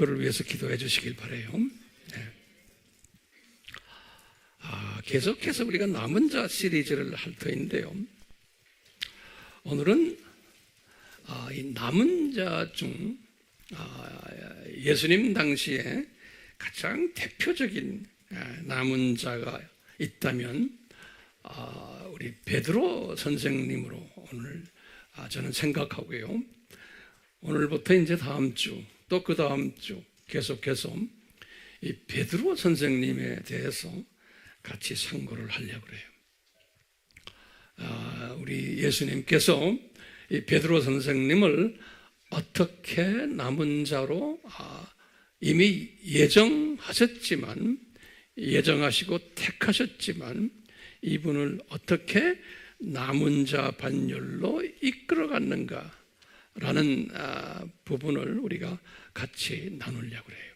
그를 위해서 기도해 주시길 바라요. 네. 계속해서 우리가 남은 자 시리즈를 할 터인데요. 오늘은 이 남은 자 중 예수님 당시에 가장 대표적인 남은 자가 있다면 우리 베드로 선생님으로 오늘 저는 생각하고요. 오늘부터 이제 다음 주 또 그 다음 주 계속해서 이 베드로 선생님에 대해서 같이 상고를 하려고 그래요. 우리 예수님께서 이 베드로 선생님을 어떻게 남은 자로 이미 예정하시고 택하셨지만 이분을 어떻게 남은 자 반열로 이끌어갔는가라는 부분을 우리가 같이 나누려고 해요.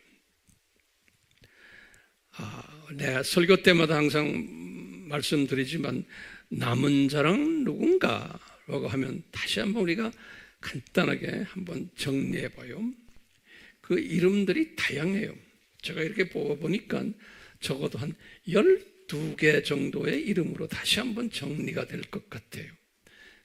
내가 설교 때마다 항상 말씀드리지만 남은 자랑 누군가라고 하면 다시 한번 우리가 간단하게 한번 정리해 봐요. 그 이름들이 다양해요. 제가 이렇게 보니까 적어도 한 12개 정도의 이름으로 다시 한번 정리가 될 것 같아요.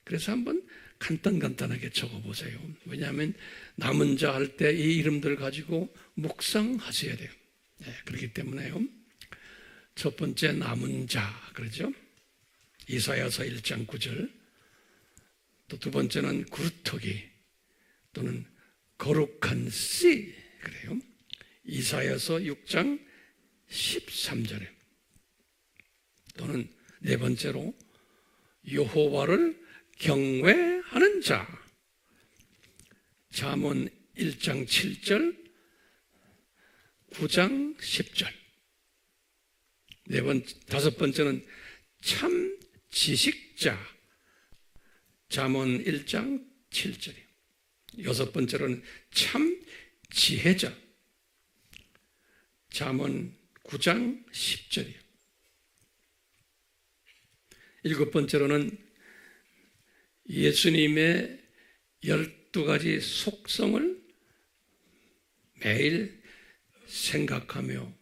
그래서 한번 간단하게 적어보세요. 왜냐하면 남은 자 할 때 이 이름들 가지고 묵상하셔야 돼요. 네, 그렇기 때문에요. 첫 번째 남은 자 그러죠. 이사야서 1장 9절. 또 두 번째는 구루터기 또는 거룩한 씨 그래요. 이사야서 6장 13절에 또는 네 번째로 여호와를 경외하는 자 잠언 1장 7절 9장 10절 다섯 번째는 참 지식자 잠언 1장 7절이요. 여섯 번째로는 참 지혜자 잠언 9장 10절이요. 일곱 번째로는 예수님의 12가지 속성을 매일 생각하며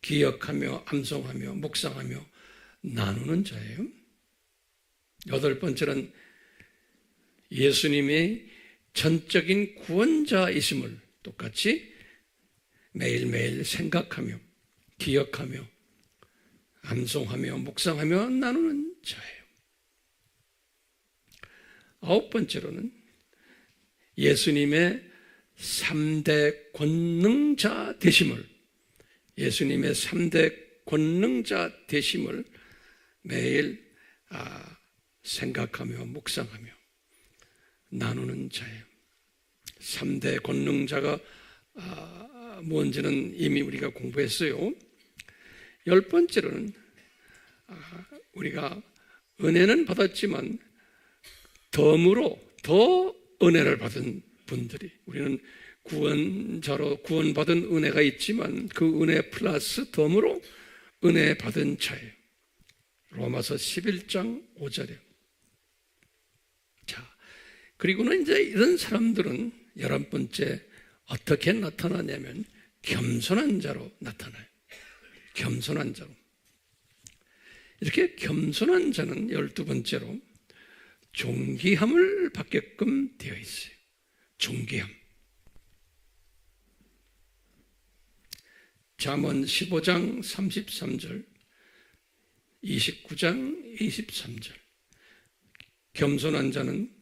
기억하며 암송하며 묵상하며 나누는 자예요. 여덟 번째는 예수님의 전적인 구원자이심을 똑같이 매일매일 생각하며 기억하며 암송하며 묵상하며 나누는 자예요. 아홉 번째로는 예수님의 3대 권능자 되심을 매일 생각하며 묵상하며 나누는 자예요. 3대 권능자가 뭔지는 이미 우리가 공부했어요. 열 번째로는 우리가 은혜는 받았지만 덤으로 더 은혜를 받은 분들이 우리는 구원자로 구원받은 은혜가 있지만 그 은혜 플러스 덤으로 은혜 받은 자예요. 로마서 11장 5절에 자 그리고는 이제 이런 사람들은 11번째 어떻게 나타나냐면 겸손한 자로 나타나요. 겸손한 자로. 이렇게 겸손한 자는 12번째로 존귀함을 받게끔 되어 있어요. 존귀함. 잠언 15장 33절 29장 23절 겸손한 자는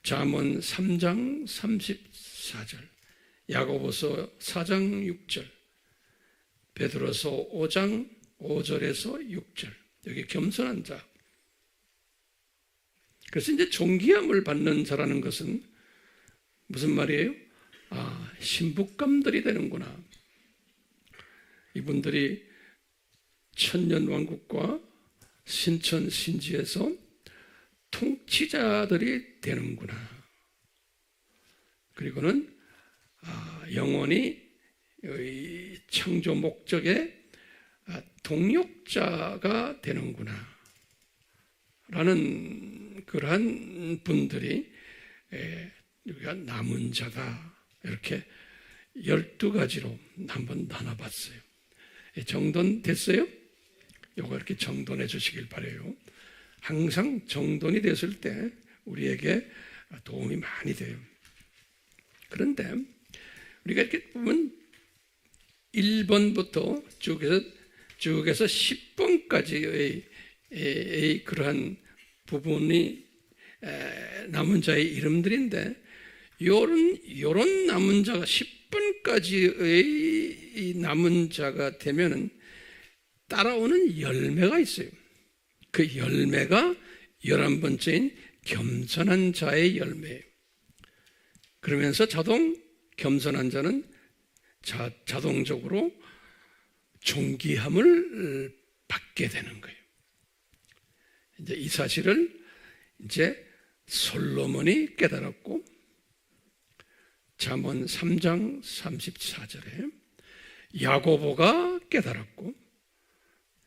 잠언 3장 34절 야고보서 4장 6절 베드로서 5장 5절에서 6절 여기 겸손한 자. 그래서 이제 존귀함을 받는 자라는 것은 무슨 말이에요? 신부감들이 되는구나. 이분들이 천년왕국과 신천신지에서 통치자들이 되는구나. 그리고는 영원히 창조 목적의 동력자가 되는구나 라는 그러한 분들이 우리가 남은 자다 이렇게 12가지로 한번 나눠봤어요. 정돈 됐어요? 요거 이렇게 정돈해 주시길 바라요. 항상 정돈이 됐을 때 우리에게 도움이 많이 돼요. 그런데 우리가 이렇게 보면 1번부터 쭉 해서 10번까지의 그러한 부분이 남은 자의 이름들인데 요런 남은 자가 10번까지의 남은 자가 되면은 따라오는 열매가 있어요. 그 열매가 11번째인 겸손한 자의 열매예요. 그러면서 겸손한 자는 자동적으로 존귀함을 받게 되는 거예요. 이제 이 사실을 이제 솔로몬이 깨달았고, 잠언 3장 34절에 야고보가 깨달았고,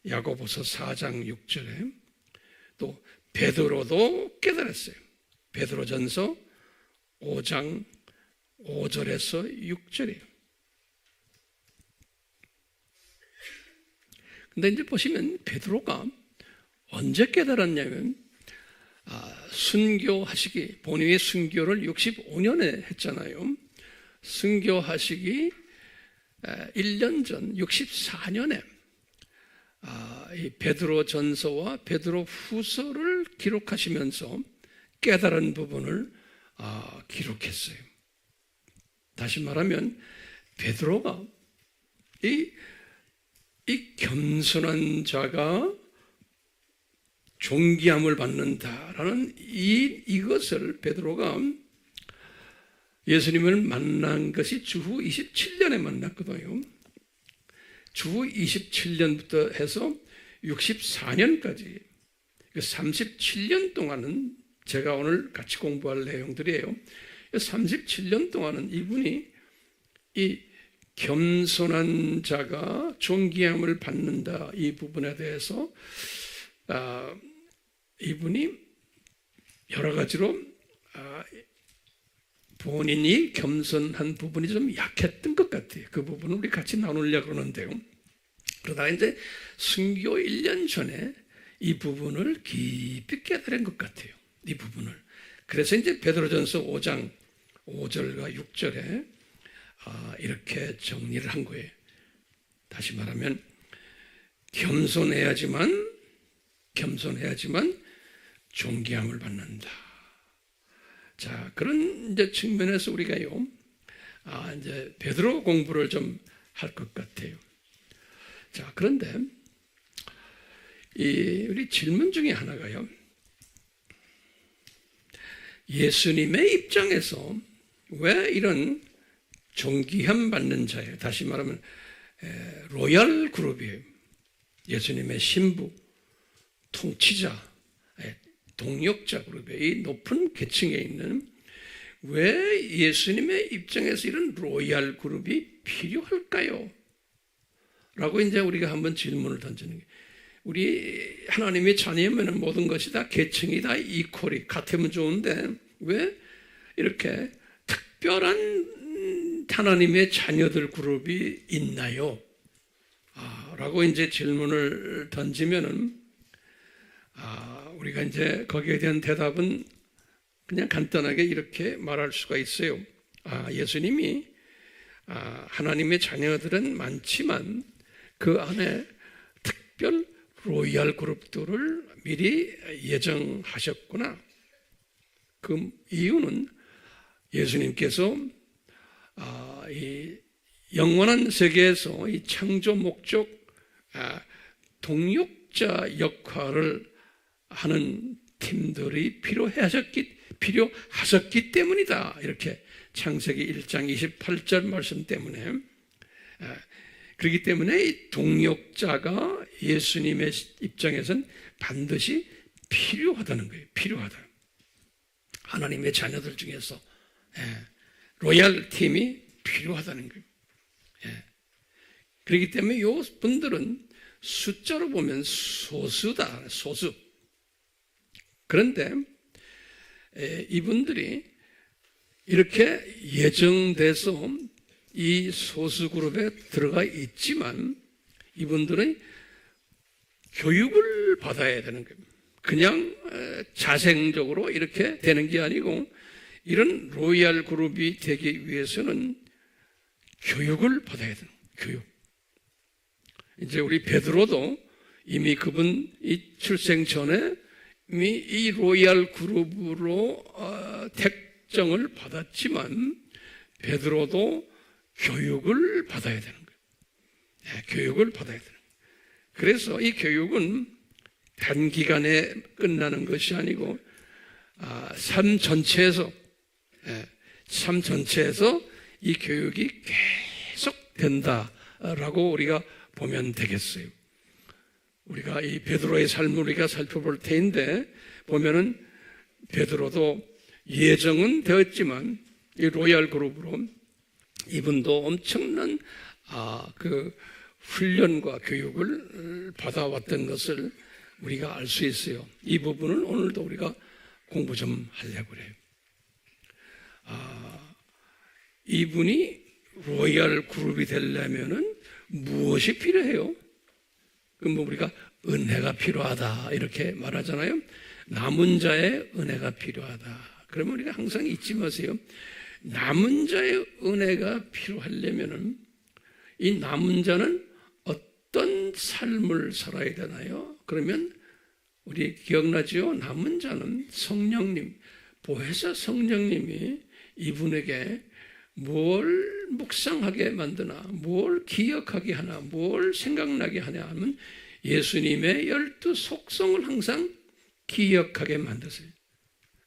야고보서 4장 6절에 또 베드로도 깨달았어요. 베드로전서 5장 5절에서 6절이에요. 근데 이제 보시면 베드로가 언제 깨달았냐면 순교하시기, 본인이 순교를 65년에 했잖아요. 순교하시기 1년 전 64년에 이 베드로 전서와 베드로 후서를 기록하시면서 깨달은 부분을 기록했어요. 다시 말하면 베드로가 이 겸손한 자가 존귀함을 받는다라는 이것을 베드로가 예수님을 만난 것이 주후 27년에 만났거든요. 주후 27년부터 해서 64년까지 37년 동안은 제가 오늘 같이 공부할 내용들이에요. 37년 동안은 이분이 이 겸손한 자가 존귀함을 받는다 이 부분에 대해서 이분이 여러 가지로 본인이 겸손한 부분이 좀 약했던 것 같아요. 그 부분을 우리 같이 나누려고 그러는데요. 그러다가 이제 순교 1년 전에 이 부분을 깊이 깨달은 것 같아요. 이 부분을. 그래서 이제 베드로전서 5장 5절과 6절에 이렇게 정리를 한 거예요. 다시 말하면 겸손해야지만 존귀함을 받는다. 자, 그런 이제 측면에서 우리가요, 이제 베드로 공부를 좀 할 것 같아요. 자, 그런데 우리 질문 중에 하나가요, 예수님의 입장에서 왜 이런 존귀함 받는 자예요? 다시 말하면 로얄 그룹이에요. 예수님의 신부, 통치자, 동력자 그룹의 이 높은 계층에 있는, 왜 예수님의 입장에서 이런 로얄 그룹이 필요할까요? 라고 이제 우리가 한번 질문을 던지는 거예요. 우리 하나님의 자녀면 모든 것이 다 계층이 다 이퀄이 같으면 좋은데 왜 이렇게 특별한 하나님의 자녀들 그룹이 있나요? 라고 이제 질문을 던지면은 우리가 이제 거기에 대한 대답은 그냥 간단하게 이렇게 말할 수가 있어요. 예수님이 하나님의 자녀들은 많지만 그 안에 특별 로얄 그룹들을 미리 예정하셨구나. 그 이유는 예수님께서 이 영원한 세계에서 이 창조 목적 동력자 역할을 하는 팀들이 필요하셨기 때문이다. 이렇게 창세기 1장 28절 말씀 때문에, 그렇기 때문에 이 동력자가 예수님의 입장에서는 반드시 필요하다는 거예요. 필요하다. 하나님의 자녀들 중에서 로얄 팀이 필요하다는 거예요. 그렇기 때문에 이 분들은 숫자로 보면 소수다, 소수. 그런데 이분들이 이렇게 예정돼서 이 소수 그룹에 들어가 있지만 이분들은 교육을 받아야 되는 겁니다. 그냥 자생적으로 이렇게 되는 게 아니고 이런 로얄 그룹이 되기 위해서는 교육을 받아야 되는 교육. 이제 우리 베드로도 이미 그분 이 출생 전에 이미 이 로얄 그룹으로 택정을 받았지만 베드로도 교육을 받아야 되는 거예요. 네, 교육을 받아야 되는 거예요. 그래서 이 교육은 단기간에 끝나는 것이 아니고 삶 전체에서 이 교육이 계속 된다라고 우리가 보면 되겠어요. 우리가 이 베드로의 삶을 우리가 살펴볼 텐데 보면은 베드로도 예정은 되었지만 이 로얄 그룹으로 이분도 엄청난 그 훈련과 교육을 받아왔던 것을 우리가 알 수 있어요. 이 부분은 오늘도 우리가 공부 좀 하려고 그래요. 이분이 로얄 그룹이 되려면은 무엇이 필요해요? 그럼 우리가 은혜가 필요하다 이렇게 말하잖아요. 남은 자의 은혜가 필요하다. 그러면 우리가 항상 잊지 마세요. 남은 자의 은혜가 필요하려면은 이 남은 자는 어떤 삶을 살아야 되나요? 그러면 우리 기억나죠? 남은 자는 성령님, 보혜사 성령님이 이분에게 뭘 묵상하게 만드나, 뭘 기억하게 하나, 뭘 생각나게 하냐 하면 예수님의 12 속성을 항상 기억하게 만드세요.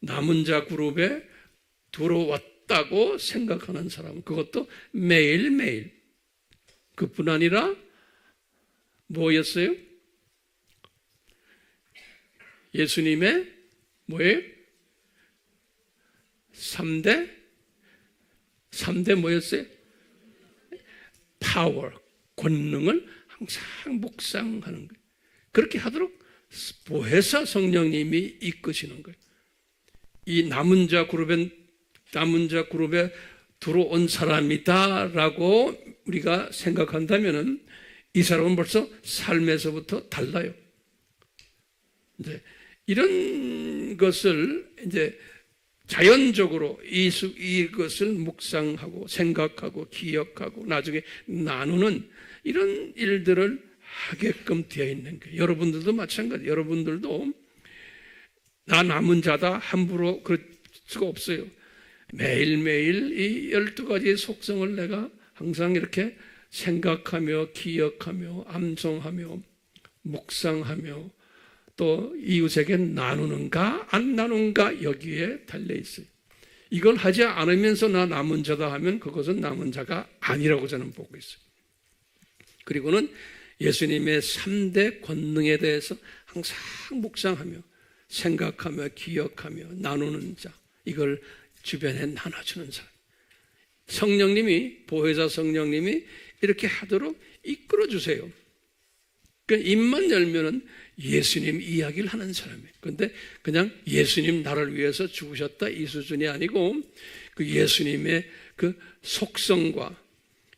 남은 자 그룹에 들어왔다고 생각하는 사람, 그것도 매일매일. 그뿐 아니라 뭐였어요? 예수님의 뭐예요? 3대 뭐였어요? 파워, 권능을 항상 묵상하는 거예요. 그렇게 하도록 보혜사 성령님이 이끄시는 거예요. 이 남은 자 그룹에 들어온 사람이다라고 우리가 생각한다면은 이 사람은 벌써 삶에서부터 달라요. 이제 이런 것을 이제 자연적으로 이것을 묵상하고 생각하고 기억하고 나중에 나누는 이런 일들을 하게끔 되어 있는 거예요. 여러분들도 마찬가지. 여러분들도 나 남은 자다 함부로 그럴 수가 없어요. 매일매일 이 12가지의 속성을 내가 항상 이렇게 생각하며 기억하며 암송하며 묵상하며 또 이웃에게 나누는가 안 나누는가 여기에 달려있어요. 이걸 하지 않으면서 나 남은 자다 하면 그것은 남은 자가 아니라고 저는 보고 있어요. 그리고는 예수님의 3대 권능에 대해서 항상 묵상하며 생각하며 기억하며 나누는 자, 이걸 주변에 나눠주는 사람. 성령님이, 보혜사 성령님이 이렇게 하도록 이끌어주세요. 그러니까 입만 열면은 예수님 이야기를 하는 사람이에요. 그런데 그냥 예수님 나를 위해서 죽으셨다 이 수준이 아니고 그 예수님의 그 속성과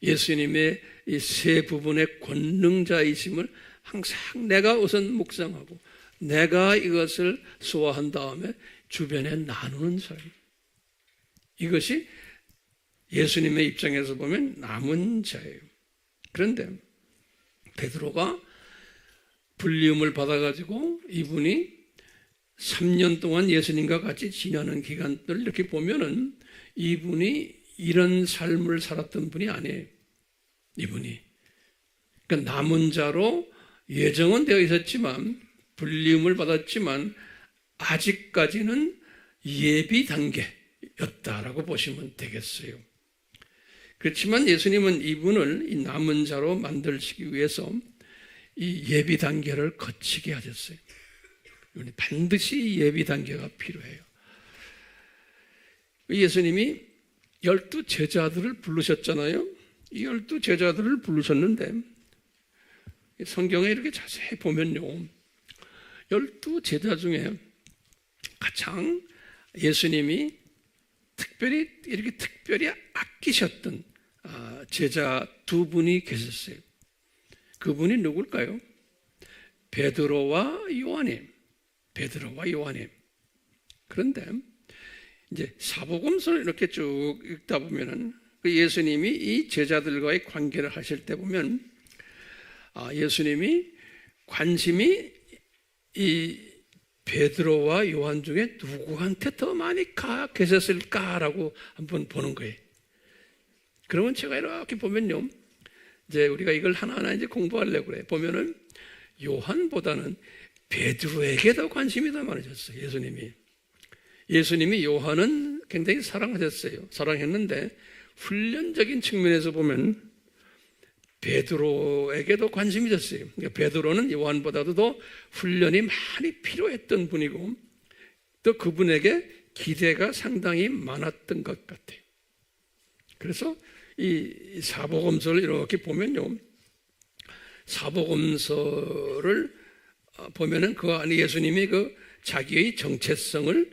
예수님의 이 세 부분의 권능자이심을 항상 내가 우선 묵상하고 내가 이것을 소화한 다음에 주변에 나누는 사람이에요. 이것이 예수님의 입장에서 보면 남은 자예요. 그런데 베드로가 불리움을 받아가지고 이분이 3년 동안 예수님과 같이 지내는 기간들을 이렇게 보면은 이분이 이런 삶을 살았던 분이 아니에요. 이분이. 그러니까 남은 자로 예정은 되어 있었지만 불리움을 받았지만 아직까지는 예비 단계였다라고 보시면 되겠어요. 그렇지만 예수님은 이분을 이 남은 자로 만들시기 위해서 이 예비 단계를 거치게 하셨어요. 반드시 예비 단계가 필요해요. 예수님이 12 제자들을 부르셨잖아요. 이 12 제자들을 부르셨는데 성경에 이렇게 자세히 보면요, 12 제자 중에 가장 예수님이 특별히 아끼셨던 제자 두 분이 계셨어요. 그분이 누굴까요? 베드로와 요한임. 그런데 이제 사복음서를 이렇게 쭉 읽다 보면은 그 예수님이 이 제자들과의 관계를 하실 때 보면 예수님이 관심이 이 베드로와 요한 중에 누구한테 더 많이 계셨을까라고 한번 보는 거예요. 그러면 제가 이렇게 보면요, 이제 우리가 이걸 하나하나 이제 공부하려고 그래요. 보면은 요한보다는 베드로에게 더 관심이 더 많으셨어요. 예수님이 요한은 굉장히 사랑하셨어요. 사랑했는데 훈련적인 측면에서 보면 베드로에게도 관심이 있었어요. 그러니까 베드로는 요한보다도 더 훈련이 많이 필요했던 분이고 또 그분에게 기대가 상당히 많았던 것 같아요. 그래서 이 사복음서를 이렇게 보면요, 사복음서를 보면은 그 안에 예수님이 그 자기의 정체성을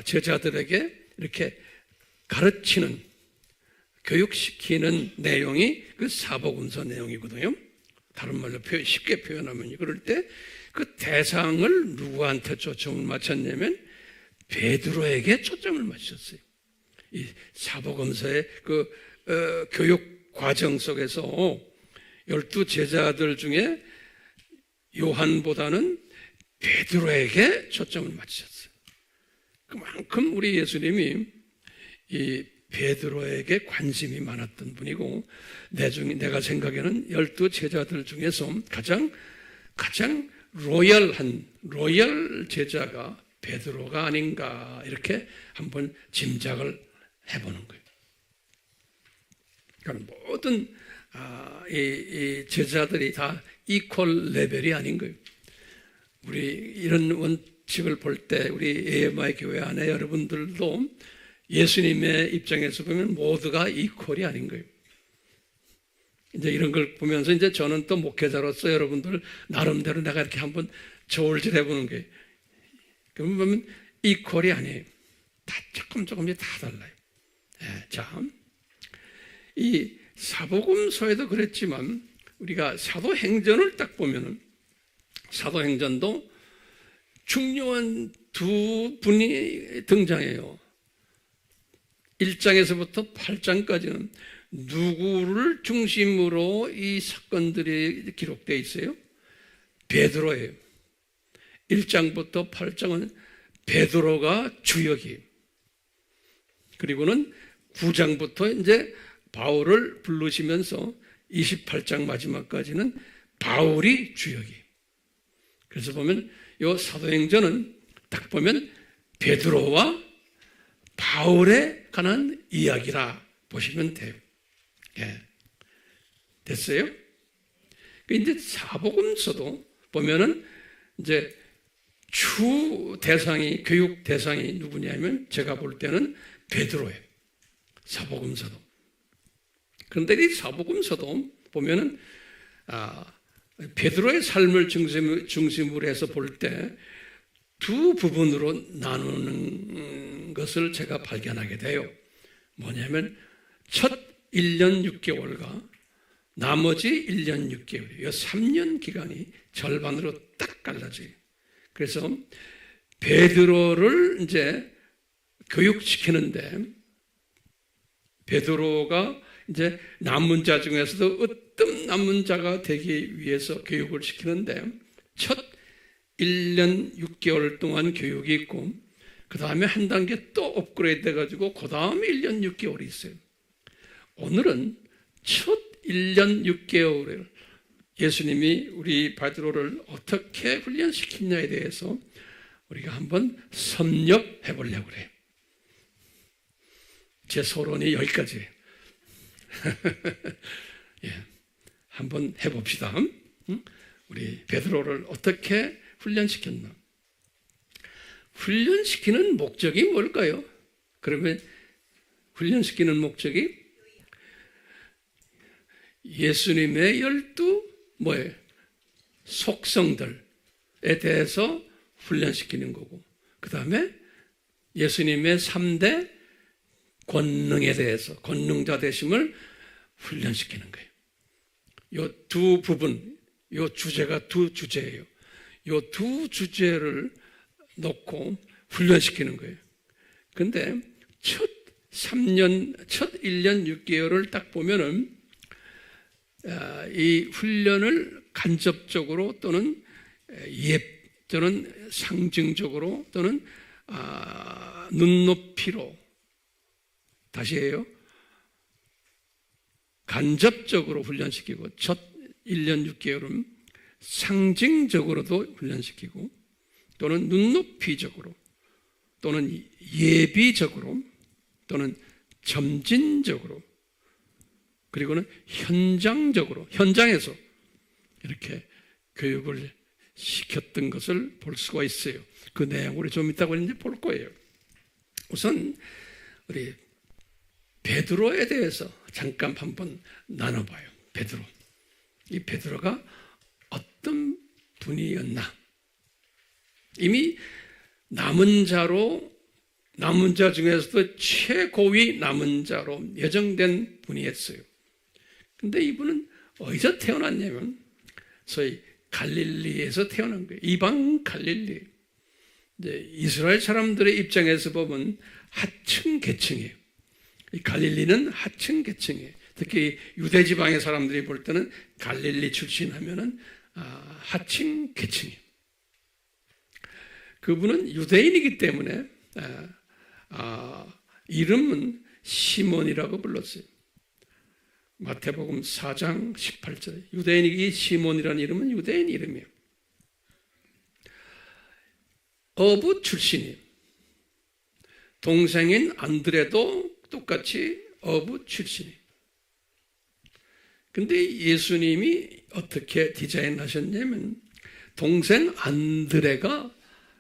제자들에게 이렇게 가르치는, 교육시키는 내용이 그 사복음서 내용이거든요. 다른 말로 쉽게 표현하면 그럴 때 그 대상을 누구한테 초점을 맞췄냐면 베드로에게 초점을 맞췄어요. 이 사복음서의 그 교육 과정 속에서 12 제자들 중에 요한보다는 베드로에게 초점을 맞추셨어요. 그만큼 우리 예수님이 이 베드로에게 관심이 많았던 분이고 내가 생각에는 12 제자들 중에서 가장 로열 제자가 베드로가 아닌가 이렇게 한번 짐작을 해보는 거예요. 그러니까 모든 이 제자들이 다 이퀄 레벨이 아닌 거예요. 우리 이런 원칙을 볼 때 우리 AMI 교회 안에 여러분들도 예수님의 입장에서 보면 모두가 이퀄이 아닌 거예요. 이제 이런 걸 보면서 이제 저는 또 목회자로서 여러분들 나름대로 내가 이렇게 한번 저울질 해보는 거예요. 그러면 보면 이퀄이 아니에요. 다 조금씩 다 달라요. 네, 자, 이 사복음서에도 그랬지만 우리가 사도행전을 딱 보면은 사도행전도 중요한 두 분이 등장해요. 1장에서부터 8장까지는 누구를 중심으로 이 사건들이 기록되어 있어요? 베드로예요. 1장부터 8장은 베드로가 주역이에요. 그리고는 9장부터 이제 바울을 부르시면서 28장 마지막까지는 바울이 주역이에요. 그래서 보면 이 사도행전은 딱 보면 베드로와 바울에 관한 이야기라 보시면 돼요. 예. 됐어요? 이제 사복음서도 보면은 이제 주 대상이, 교육 대상이 누구냐면 제가 볼 때는 베드로예요. 사복음서도. 그런데 이 사복음서도 보면은 베드로의 삶을 중심으로 해서 볼 때 두 부분으로 나누는 것을 제가 발견하게 돼요. 뭐냐면 첫 1년 6개월과 나머지 1년 6개월, 이 3년 기간이 절반으로 딱 갈라져요. 그래서 베드로를 이제 교육시키는데 베드로가 이제 남은 자 중에서도 으뜸 남은 자가 되기 위해서 교육을 시키는데 첫 1년 6개월 동안 교육이 있고 그 다음에 한 단계 또 업그레이드 해가지고 그 다음에 1년 6개월이 있어요. 오늘은 첫 1년 6개월을 예수님이 우리 베드로를 어떻게 훈련시키냐에 대해서 우리가 한번 섭렵해 보려고 그래요. 제 소론이 여기까지예요. 예, 한번 해봅시다. 우리 베드로를 어떻게 훈련시켰나? 훈련시키는 목적이 뭘까요? 그러면 훈련시키는 목적이 예수님의 12 속성들에 대해서 훈련시키는 거고 그 다음에 예수님의 3대 권능에 대해서 권능자 되심을 훈련시키는 거예요. 요 두 부분, 요 주제가 두 주제예요. 요 두 주제를 놓고 훈련시키는 거예요. 근데 첫 1년 6개월을 딱 보면은 이 훈련을 간접적으로 또는 또는 상징적으로 또는 눈높이로 다시 해요. 간접적으로 훈련시키고 첫 1년 6개월은 상징적으로도 훈련시키고 또는 눈높이적으로 또는 예비적으로 또는 점진적으로 그리고는 현장적으로 현장에서 이렇게 교육을 시켰던 것을 볼 수가 있어요. 그 내용을 좀 이따가 이제 볼 거예요. 우선 우리 베드로에 대해서 잠깐 한번 나눠봐요. 베드로. 이 베드로가 어떤 분이었나? 이미 남은 자 중에서도 최고위 남은 자로 예정된 분이었어요. 근데 이분은 어디서 태어났냐면 소위 갈릴리에서 태어난 거예요. 이방 갈릴리. 이제 이스라엘 사람들의 입장에서 보면 하층 계층이에요. 이 갈릴리는 하층 계층이에요. 특히 유대 지방의 사람들이 볼 때는 갈릴리 출신 하면은 하층 계층이에요. 그분은 유대인이기 때문에 이름은 시몬이라고 불렀어요. 마태복음 4장 18절에 유대인이 시몬이라는 이름은 유대인 이름이에요. 어부 출신이에요. 동생인 안드레도 똑같이 어부 출신이에요. 근데 예수님이 어떻게 디자인하셨냐면 동생 안드레가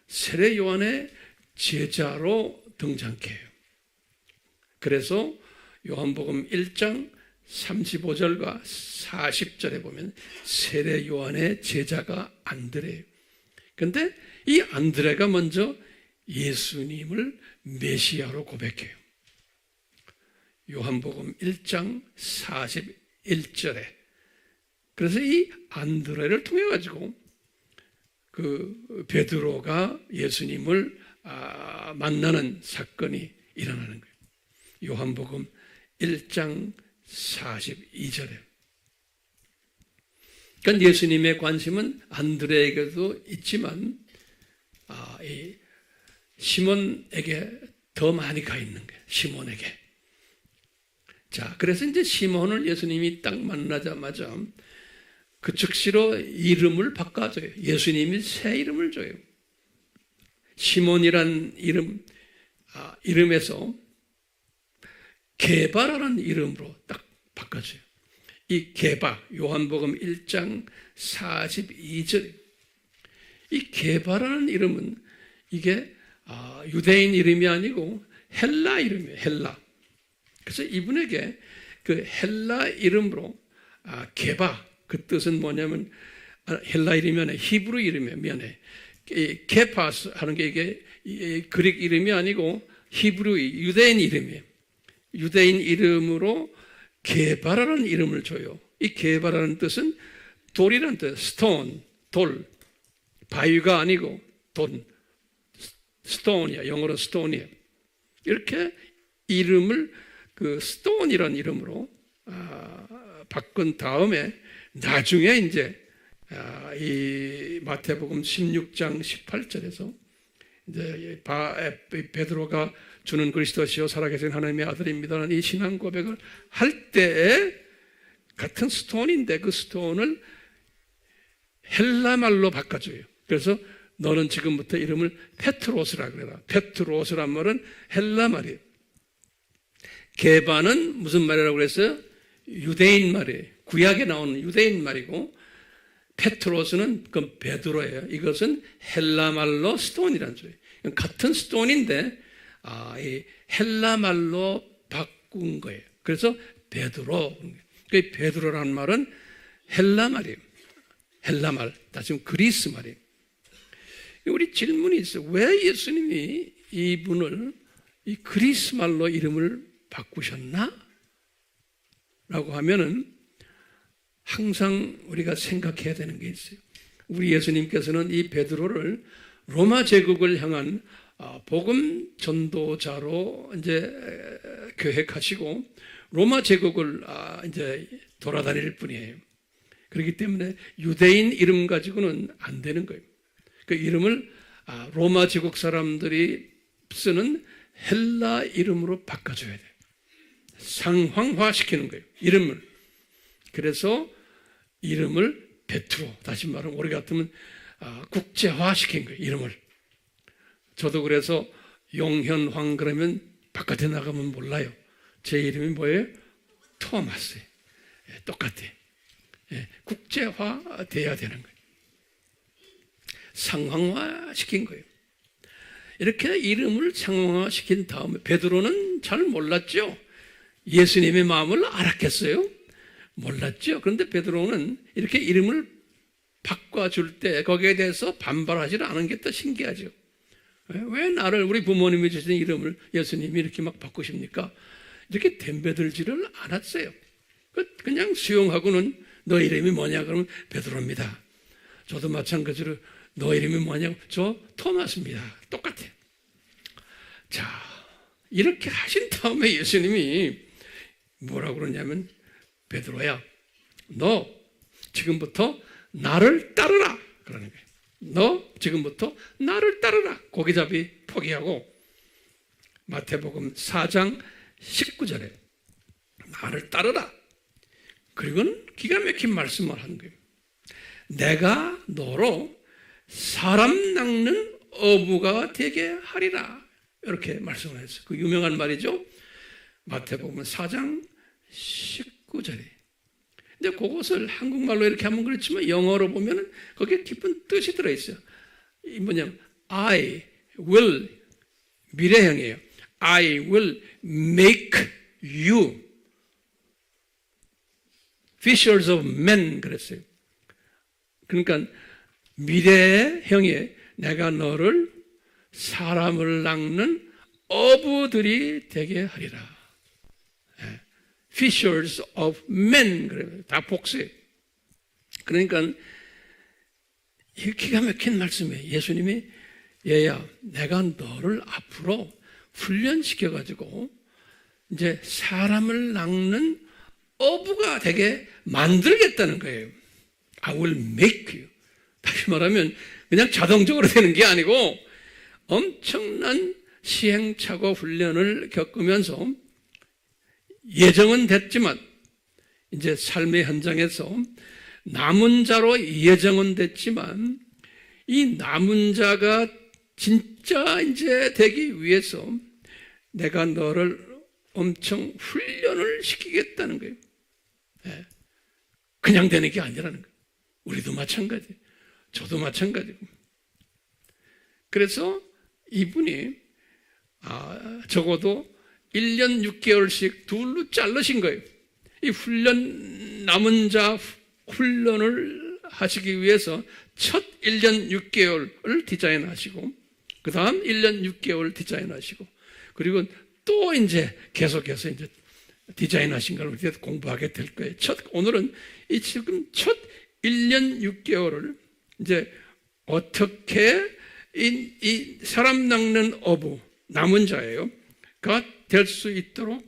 세례 요한의 제자로 등장케 해요. 그래서 요한복음 1장 35절과 40절에 보면 세례 요한의 제자가 안드레예요. 근데 이 안드레가 먼저 예수님을 메시아로 고백해요. 요한복음 1장 41절에. 그래서 이 안드레를 통해 가지고 그 베드로가 예수님을 만나는 사건이 일어나는 거예요. 요한복음 1장 42절에. 그러니까 예수님의 관심은 안드레에게도 있지만 이 시몬에게 더 많이 가 있는 거예요. 시몬에게. 자, 그래서 이제 시몬을 예수님이 딱 만나자마자 그 즉시로 이름을 바꿔줘요. 예수님이 새 이름을 줘요. 시몬이란 이름에서 게바라는 이름으로 딱 바꿔줘요. 이 게바, 요한복음 1장 42절. 이 게바라는 이름은 이게 유대인 이름이 아니고 헬라 이름이에요. 헬라. 그래서 이분에게 그 헬라 이름으로 게바, 그 뜻은 뭐냐면 헬라 이름이 히브리 이름이에요. 미안해. 게파스 하는 게 이게 그릭 이름이 아니고 히브리 유대인 이름이에요. 유대인 이름으로 게바라는 이름을 줘요. 이 게바라는 뜻은 돌이라는 뜻, 스톤, 돌, 바위가 아니고 돈, 스톤이야. 영어로 스톤이에요. 이렇게 이름을 그 스톤이라는 이름으로 바꾼 다음에 나중에 이제 이 마태복음 16장 18절에서 이제 베드로가 주는 그리스도시요 살아계신 하나님의 아들입니다라는 이 신앙 고백을 할 때에 같은 스톤인데 그 스톤을 헬라 말로 바꿔줘요. 그래서 너는 지금부터 이름을 페트로스라 그래라. 페트로스란 말은 헬라 말이에요. 게바는 무슨 말이라고 그랬어요? 유대인 말이에요. 구약에 나오는 유대인 말이고 페트로스는 그 베드로예요. 이것은 헬라 말로 스톤이라는 소리예요. 같은 스톤인데 이 헬라 말로 바꾼 거예요. 그래서 베드로. 그 베드로라는 말은 헬라 말이에요. 헬라 말, 다시 그리스 말이에요. 우리 질문이 있어요. 왜 예수님이 이분을 이 그리스 말로 이름을 바꾸셨나? 라고 하면은 항상 우리가 생각해야 되는 게 있어요. 우리 예수님께서는 이 베드로를 로마 제국을 향한 복음 전도자로 이제 계획하시고 로마 제국을 이제 돌아다닐 뿐이에요. 그렇기 때문에 유대인 이름 가지고는 안 되는 거예요. 그 이름을 로마 제국 사람들이 쓰는 헬라 이름으로 바꿔줘야 돼요. 상황화시키는 거예요. 이름을. 그래서 이름을 베드로, 다시 말하면 우리 같으면 국제화시킨 거예요. 이름을. 저도 그래서 용현황 그러면 바깥에 나가면 몰라요. 제 이름이 뭐예요? 토마스예요. 똑같아요. 국제화 돼야 되는 거예요. 상황화 시킨 거예요. 이렇게 이름을 상황화 시킨 다음에 베드로는 잘 몰랐죠. 예수님의 마음을 알았겠어요? 몰랐죠. 그런데 베드로는 이렇게 이름을 바꿔줄 때 거기에 대해서 반발하지 않은 게 더 신기하죠. 왜 나를 우리 부모님이 주신 이름을 예수님이 이렇게 막 바꾸십니까? 이렇게 덤벼들지를 않았어요. 그냥 수용하고는 너 이름이 뭐냐? 그러면 베드로입니다. 저도 마찬가지로 너 이름이 뭐냐고? 저 토마스입니다. 똑같아요. 자, 이렇게 하신 다음에 예수님이 뭐라고 그러냐면 베드로야, 너 지금부터 나를 따르라. 그러는 거예요. 너 지금부터 나를 따르라. 고기잡이 포기하고 마태복음 4장 19절에 나를 따르라. 그리고는 기가 막힌 말씀을 하는 거예요. 내가 너로 사람 낚는 어부가 되게 하리라. 이렇게 말씀을 했어요. 그 유명한 말이죠. 마태복음 4장 19절에. 근데 그것을 한국말로 이렇게 하면 그렇지만 영어로 보면 거기에 깊은 뜻이 들어있어요. 이 뭐냐면 I will 미래형이에요. I will make you fishers of men 그랬어요. 그러니까 미래형에 내가 너를 사람을 낚는 어부들이 되게 하리라. Fishers of men 그래요. 다 복수예요. 그러니까 이 기가 막힌 말씀이에요. 예수님이 얘야, 내가 너를 앞으로 훈련시켜가지고 이제 사람을 낚는 어부가 되게 만들겠다는 거예요. I will make you. 다시 말하면 그냥 자동적으로 되는 게 아니고 엄청난 시행착오 훈련을 겪으면서 예정은 됐지만 이제 삶의 현장에서 남은 자로 예정은 됐지만 이 남은 자가 진짜 이제 되기 위해서 내가 너를 엄청 훈련을 시키겠다는 거예요. 그냥 되는 게 아니라는 거예요. 우리도 마찬가지예요. 저도 마찬가지고. 그래서 이분이 적어도 1년 6개월씩 둘로 자르신 거예요. 이 남은 자 훈련을 하시기 위해서 첫 1년 6개월을 디자인하시고, 그 다음 1년 6개월 디자인하시고, 그리고 또 이제 계속해서 이제 디자인하신 걸 우리가 공부하게 될 거예요. 오늘은 지금 첫 1년 6개월을 이제 어떻게 이 사람 낚는 어부, 남은 자예요. 가 될 수 있도록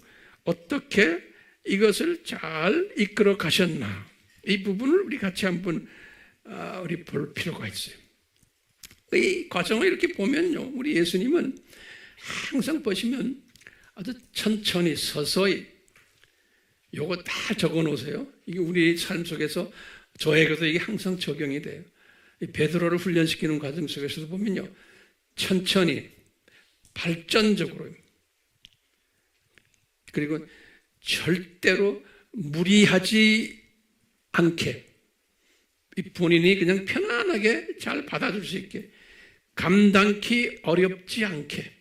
어떻게 이것을 잘 이끌어 가셨나. 이 부분을 우리 같이 한번 우리 볼 필요가 있어요. 이 과정을 이렇게 보면요. 우리 예수님은 항상 보시면 아주 천천히 서서히 요거 다 적어 놓으세요. 이게 우리 삶 속에서 저에게도 이게 항상 적용이 돼요. 이 베드로를 훈련시키는 과정 속에서도 보면요. 천천히 발전적으로 그리고 절대로 무리하지 않게 본인이 그냥 편안하게 잘 받아줄 수 있게 감당키 어렵지 않게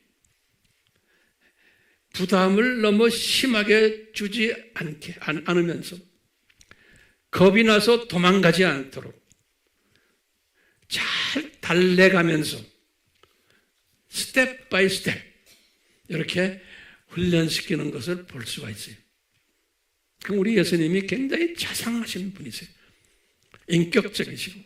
부담을 너무 심하게 주지 않으면서 겁이 나서 도망가지 않도록 잘 달래가면서 스텝 바이 스텝 이렇게 훈련시키는 것을 볼 수가 있어요. 그럼 우리 예수님이 굉장히 자상하신 분이세요. 인격적이시고.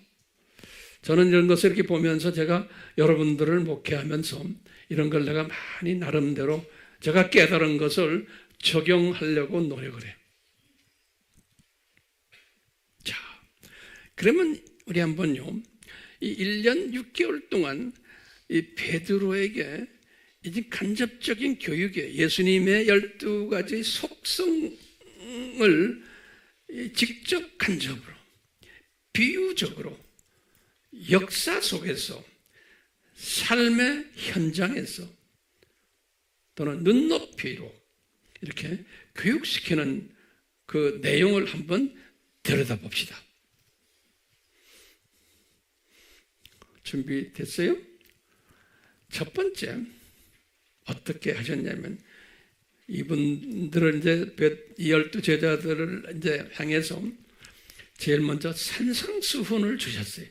저는 이런 것을 이렇게 보면서 제가 여러분들을 목회하면서 이런 걸 내가 많이 나름대로 제가 깨달은 것을 적용하려고 노력을 해요. 자, 그러면 우리 한번요, 이 1년 6개월 동안 이 베드로에게 이제 간접적인 교육에 예수님의 12가지 속성을 직접 간접으로, 비유적으로, 역사 속에서, 삶의 현장에서 또는 눈높이로 이렇게 교육시키는 그 내용을 한번 들여다봅시다. 준비됐어요? 첫 번째, 어떻게 하셨냐면, 이분들을 이제 12제자들을 이제 향해서 제일 먼저 산상수훈을 주셨어요.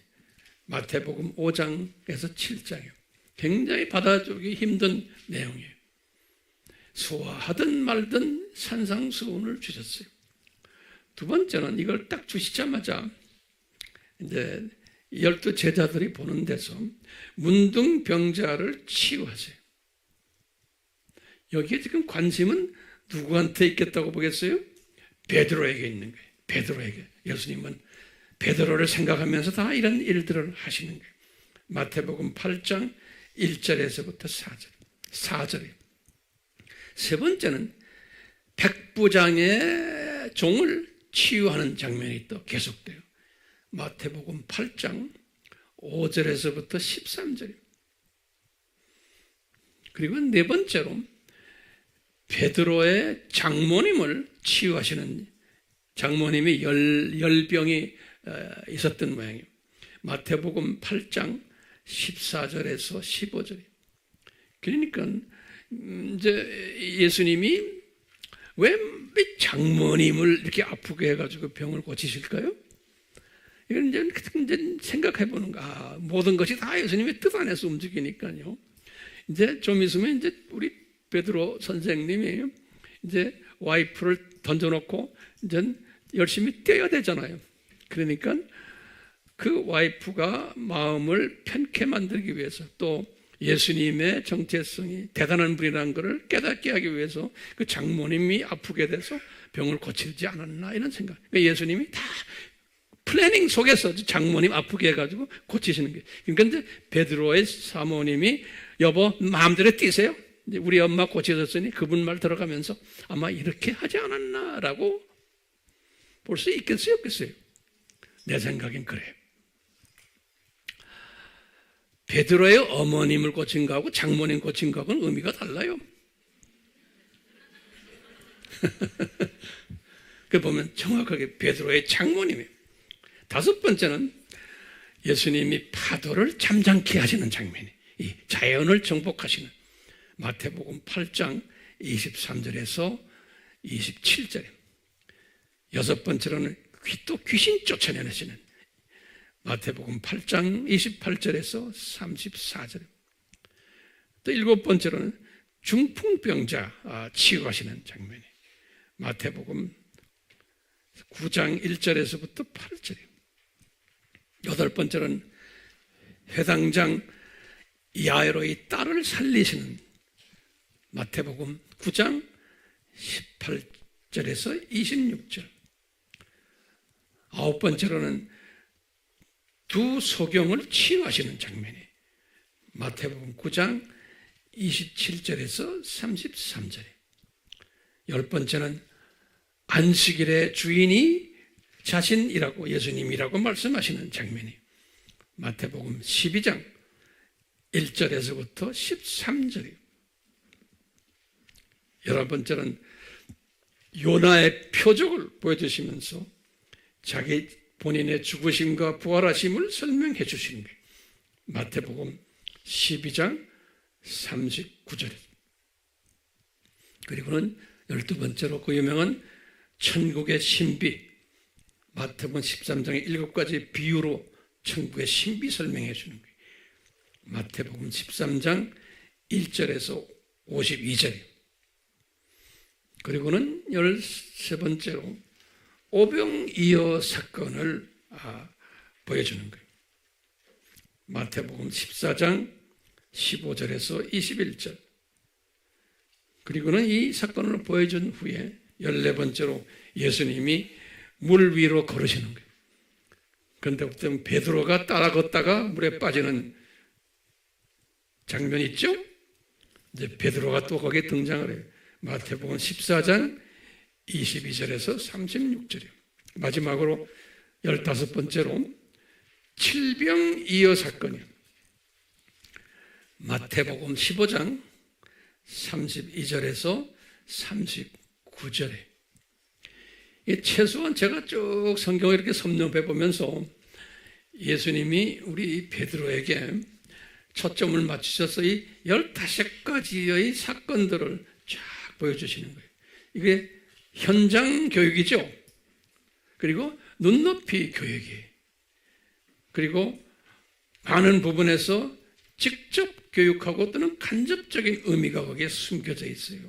마태복음 5장에서 7장이요. 굉장히 받아주기 힘든 내용이에요. 소화하든 말든 산상수훈을 주셨어요. 두 번째는 이걸 딱 주시자마자 이제 12제자들이 보는 데서 문둥병자를 치유하세요. 여기에 지금 관심은 누구한테 있겠다고 보겠어요? 베드로에게 있는 거예요. 베드로에게. 예수님은 베드로를 생각하면서 다 이런 일들을 하시는 거예요. 마태복음 8장 1절에서부터 4절. 4절이에요. 세 번째는 백부장의 종을 치유하는 장면이 또 계속돼요. 마태복음 8장 5절에서부터 13절이에요. 그리고 네 번째로 베드로의 장모님을 치유하시는, 장모님이 열병이 있었던 모양이에요. 마태복음 8장 14절에서 15절이에요. 그러니까 이제 예수님이 왜 장모님을 이렇게 아프게 해가지고 병을 고치실까요? 이건 이제 생각해 보는 거. 모든 것이 다 예수님의 뜻 안에서 움직이니까요. 이제 좀 있으면 이제 우리 베드로 선생님이 이제 와이프를 던져놓고 이제 열심히 뛰어야 되잖아요. 그러니까 그 와이프가 마음을 편케 만들기 위해서, 또 예수님의 정체성이 대단한 분이라는 것을 깨닫게 하기 위해서 그 장모님이 아프게 돼서 병을 고치지 않았나, 이런 생각. 그러니까 예수님이 다 플래닝 속에서 장모님 아프게 해가지고 고치시는 거예요. 그러니까 이제 베드로의 사모님이 여보 마음대로 뛰세요. 우리 엄마 고쳐졌으니 그분 말 들어가면서 아마 이렇게 하지 않았나라고 볼 수 있겠어요, 없겠어요? 내 생각엔 그래요. 베드로의 어머님을 고친 거하고 장모님 고친 거하고는 의미가 달라요. 그 보면 정확하게 베드로의 장모님이에요. 다섯 번째는 예수님이 파도를 잠잠케 하시는 장면이, 이 자연을 정복하시는 마태복음 8장 23절에서 27절에. 여섯 번째로는 또 귀신 쫓아내시는 마태복음 8장 28절에서 34절. 또 일곱 번째로는 중풍병자 치유하시는 장면이 마태복음 9장 1절에서부터 8절이에요. 여덟 번째는 회당장 야이로의 딸을 살리시는 마태복음 9장 18절에서 26절. 아홉 번째로는 두 소경을 치유하시는 장면이 마태복음 9장 27절에서 33절이에요. 열 번째는 안식일의 주인이 자신이라고, 예수님이라고 말씀하시는 장면이 마태복음 12장 1절에서부터 13절이에요. 열한 번째는 요나의 표적을 보여주시면서 자기 본인의 죽으심과 부활하심을 설명해 주시는 거예요. 마태복음 12장 39절이에요. 그리고는 12번째로 그 유명한 천국의 신비, 마태복음 13장의 7가지 비유로 천국의 신비 설명해 주는 거예요. 마태복음 13장 1절에서 52절이에요. 그리고는 13번째로 오병이어 사건을 보여주는 거예요. 마태복음 14장 15절에서 21절. 그리고는 이 사건을 보여준 후에 14번째로 예수님이 물 위로 걸으시는 거예요. 그런데 어떤 베드로가 따라 걷다가 물에 빠지는 장면이 있죠? 이제 베드로가 또 거기에 등장을 해요. 마태복음 14장 22절에서 36절이에요. 마지막으로 15번째로 칠병이어 사건이에요. 마태복음 15장 32절에서 39절에 최소한 제가 쭉 성경을 이렇게 섭렵해 보면서 예수님이 우리 베드로에게 초점을 맞추셔서 이 15가지의 사건들을 쫙 보여주시는 거예요. 이게 현장 교육이죠. 그리고 눈높이 교육이에요. 그리고 많은 부분에서 직접 교육하고 또는 간접적인 의미가 거기에 숨겨져 있어요.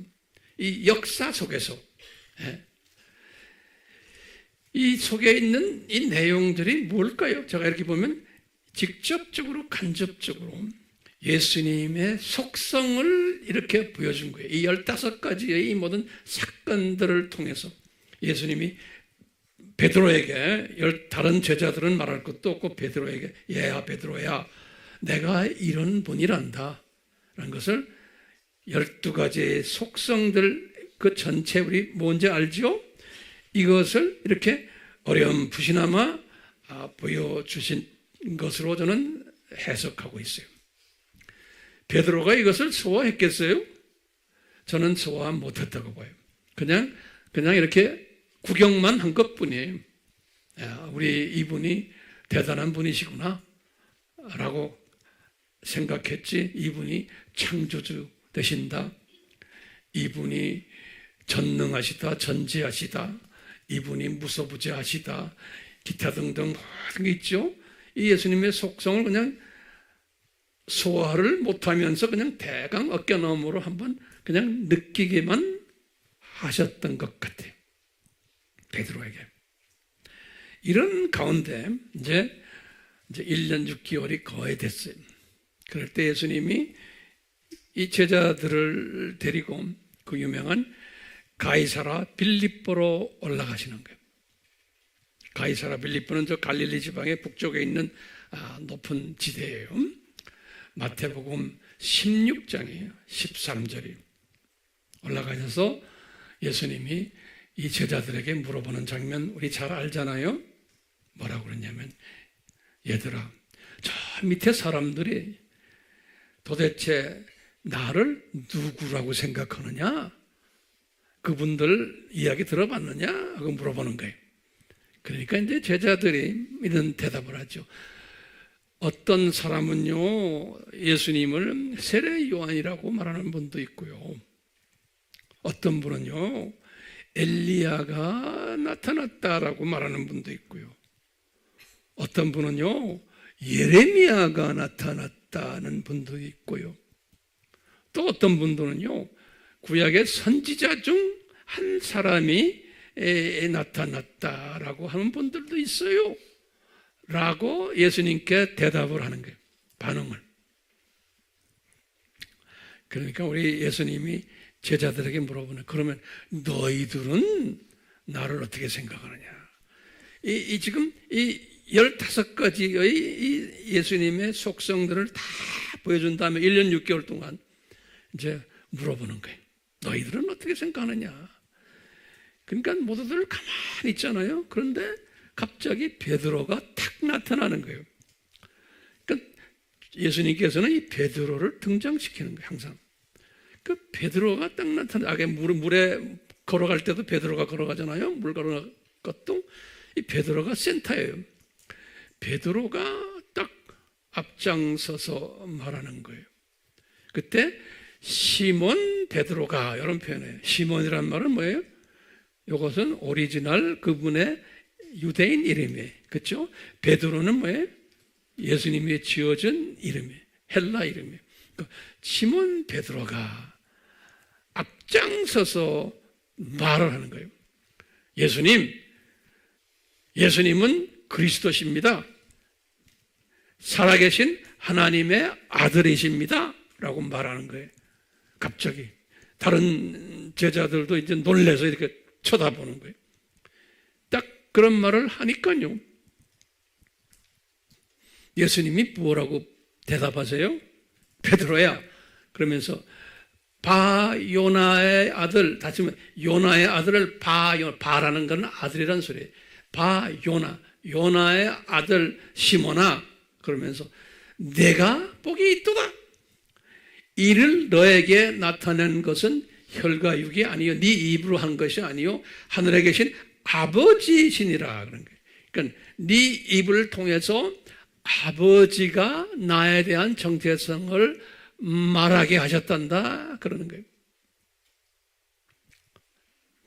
이 역사 속에서 이 속에 있는 이 내용들이 뭘까요? 제가 이렇게 보면 직접적으로 간접적으로 예수님의 속성을 이렇게 보여준 거예요. 이 15가지의 이 모든 사건들을 통해서 예수님이 베드로에게 다른 제자들은 말할 것도 없고 베드로에게 얘야 베드로야 내가 이런 분이란다 라는 것을 12가지의 속성들 그 전체 우리 뭔지 알죠? 이것을 이렇게 어렴풋이나마 보여주신 것으로 저는 해석하고 있어요. 베드로가 이것을 소화했겠어요? 저는 소화 못했다고 봐요. 그냥 이렇게 구경만 한 것뿐이에요. 우리 이분이 대단한 분이시구나 라고 생각했지. 이분이 창조주 되신다. 이분이 전능하시다. 전지하시다. 이분이 무소부재하시다. 기타 등등 모든 게 있죠. 이 예수님의 속성을 그냥 소화를 못하면서 그냥 대강 어깨너머로 한번 그냥 느끼기만 하셨던 것 같아요. 베드로에게. 이런 가운데 이제 1년 6개월이 거의 됐어요. 그럴 때 예수님이 이 제자들을 데리고 그 유명한 가이사라 빌립보로 올라가시는 거예요. 가이사라 빌립보는 저 갈릴리 지방의 북쪽에 있는 높은 지대예요. 마태복음 16장이에요. 13절이 올라가셔서 예수님이 이 제자들에게 물어보는 장면 우리 잘 알잖아요. 뭐라고 그러냐면 얘들아 저 밑에 사람들이 도대체 나를 누구라고 생각하느냐? 그분들 이야기 들어봤느냐? 하고 물어보는 거예요. 그러니까 이제 제자들이 이런 대답을 하죠. 어떤 사람은요 예수님을 세례 요한이라고 말하는 분도 있고요. 어떤 분은요 엘리야가 나타났다라고 말하는 분도 있고요. 어떤 분은요 예레미야가 나타났다는 분도 있고요. 또 어떤 분들은요 구약의 선지자 중 한 사람이 나타났다라고 하는 분들도 있어요. 라고 예수님께 대답을 하는 거예요. 반응을. 그러니까 우리 예수님이 제자들에게 물어보는 그러면 너희들은 나를 어떻게 생각하느냐? 지금 이 15가지의 이 예수님의 속성들을 다 보여준 다음에 1년 6개월 동안 이제 물어보는 거예요. 너희들은 어떻게 생각하느냐? 그러니까 모두들 가만히 있잖아요. 그런데 갑자기 베드로가 탁 나타나는 거예요. 그러니까 예수님께서는 이 베드로를 등장시키는 거예요. 항상. 그 베드로가 딱 나타나. 물에 걸어갈 때도 베드로가 걸어가잖아요. 물 걸어갈 것도 이 베드로가 센터예요. 베드로가 딱 앞장서서 말하는 거예요. 그때 시몬 베드로가 이런 표현이에요. 시몬이란 말은 뭐예요? 이것은 오리지널 그분의 유대인 이름이에요. 그렇죠? 베드로는 뭐예요? 예수님이 지어준 이름이에요. 헬라 이름이에요. 그러니까 시몬 베드로가 앞장서서 말을 하는 거예요. 예수님은 그리스도십니다. 살아계신 하나님의 아들이십니다. 라고 말하는 거예요. 갑자기. 다른 제자들도 이제 놀라서 이렇게 쳐다보는 거예요. 딱 그런 말을 하니까요. 예수님이 뭐라고 대답하세요? 베드로야. 그러면서 바요나의 아들, 다시 말해 요나의 아들을 바라는 건 아들이란 소리예요. 요나의 아들 시몬아. 그러면서 내가 복이 있도다. 이를 너에게 나타낸 것은 혈과 육이 아니요 네 입으로 한 것이 아니요 하늘에 계신 아버지시니라 그런 거예요. 그러니까 네 입을 통해서 아버지가 나에 대한 정체성을 말하게 하셨단다 그러는 거예요.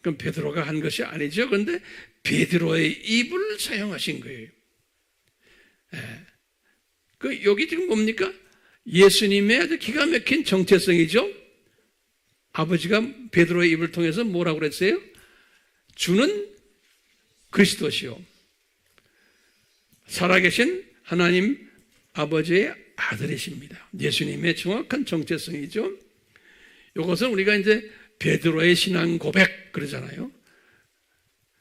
그럼 베드로가 한 것이 아니죠. 그런데 베드로의 입을 사용하신 거예요. 여기 지금 뭡니까? 예수님의 아주 기가 막힌 정체성이죠. 아버지가 베드로의 입을 통해서 뭐라고 그랬어요? 주는 그리스도시요 살아계신 하나님 아버지의 아들이십니다. 예수님의 정확한 정체성이죠. 이것은 우리가 이제 베드로의 신앙 고백 그러잖아요.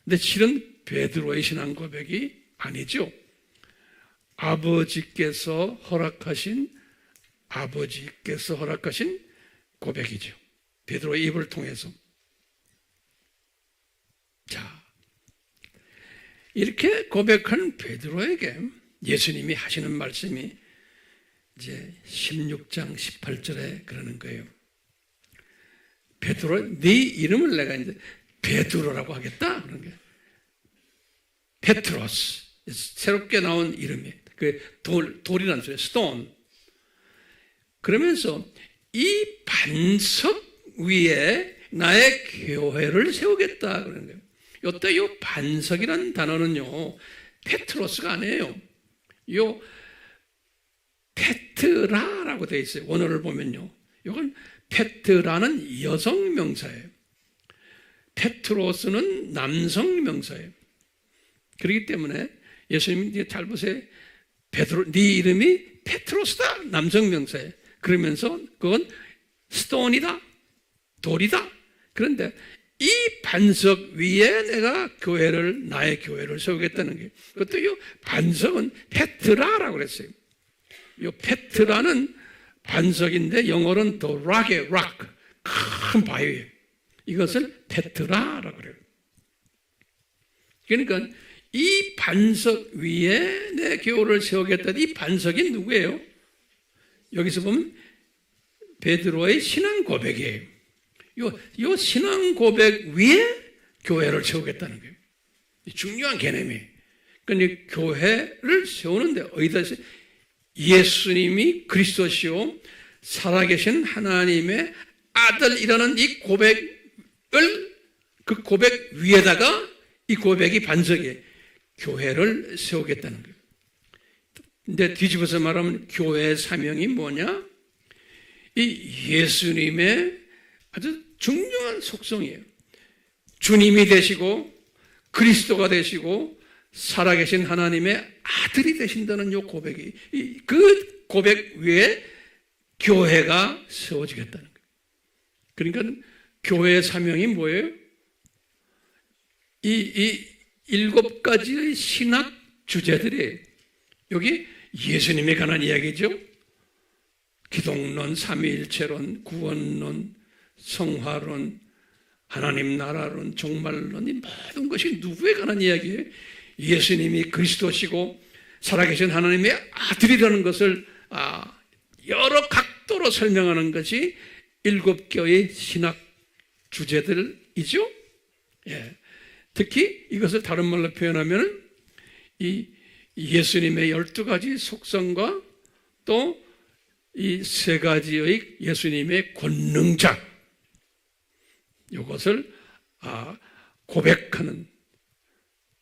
근데 실은 베드로의 신앙 고백이 아니죠. 아버지께서 허락하신 고백이죠. 베드로의 입을 통해서. 자, 이렇게 고백한 베드로에게 예수님이 하시는 말씀이 이제 16장 18절에 그러는 거예요. 베드로, 네 이름을 내가 이제 베드로라고 하겠다. 그런 게. 페트로스. 새롭게 나온 이름이에요. 돌이라는 소리예요. 스톤. 그러면서 이 반석 위에 나의 교회를 세우겠다. 그러는 거예요. 이때 이 반석이라는 단어는요, 페트로스가 아니에요. 요 페트라라고 되어 있어요. 원어를 보면요. 이건 페트라는 여성 명사예요. 페트로스는 남성 명사예요. 그렇기 때문에 예수님이 잘 보세요. 베드로, 네 이름이 페트로스다. 남성 명사예요. 그러면서 그건 스톤이다. 돌이다. 그런데 이 반석 위에 내가 나의 교회를 세우겠다는 게, 그것도 이 반석은 페트라라고 그랬어요. 이 페트라는 반석인데 영어로는 the rock의 rock, 큰 바위예요. 이것을 페트라라고 그래요. 그러니까 이 반석 위에 내 교회를 세우겠다. 이 반석이 누구예요? 여기서 보면 베드로의 신앙 고백이에요. 요 신앙 고백 위에 교회를 세우겠다는 거예요. 중요한 개념이에요. 그러니까 교회를 세우는데 어디다 예수님이 그리스도시요 살아계신 하나님의 아들이라는 이 고백을 그 고백 위에다가 이 고백이 반석에 교회를 세우겠다는 거예요. 근데 뒤집어서 말하면 교회의 사명이 뭐냐? 이 예수님의 아주 중요한 속성이에요. 주님이 되시고 그리스도가 되시고 살아계신 하나님의 아들이 되신다는 이 고백이, 그 고백 위에 교회가 세워지겠다는 거예요. 그러니까 교회의 사명이 뭐예요? 이 7가지의 신학 주제들이 여기 예수님에 관한 이야기죠. 기독론, 삼위일체론, 구원론, 성화론, 하나님 나라론, 종말론, 이 모든 것이 누구에 관한 이야기예요? 예수님이 그리스도시고 살아계신 하나님의 아들이라는 것을 여러 각도로 설명하는 것이 7개의 신학 주제들이죠. 예. 특히 이것을 다른 말로 표현하면 이 예수님의 12가지 속성과 또 이 3가지의 예수님의 권능자, 이것을 고백하는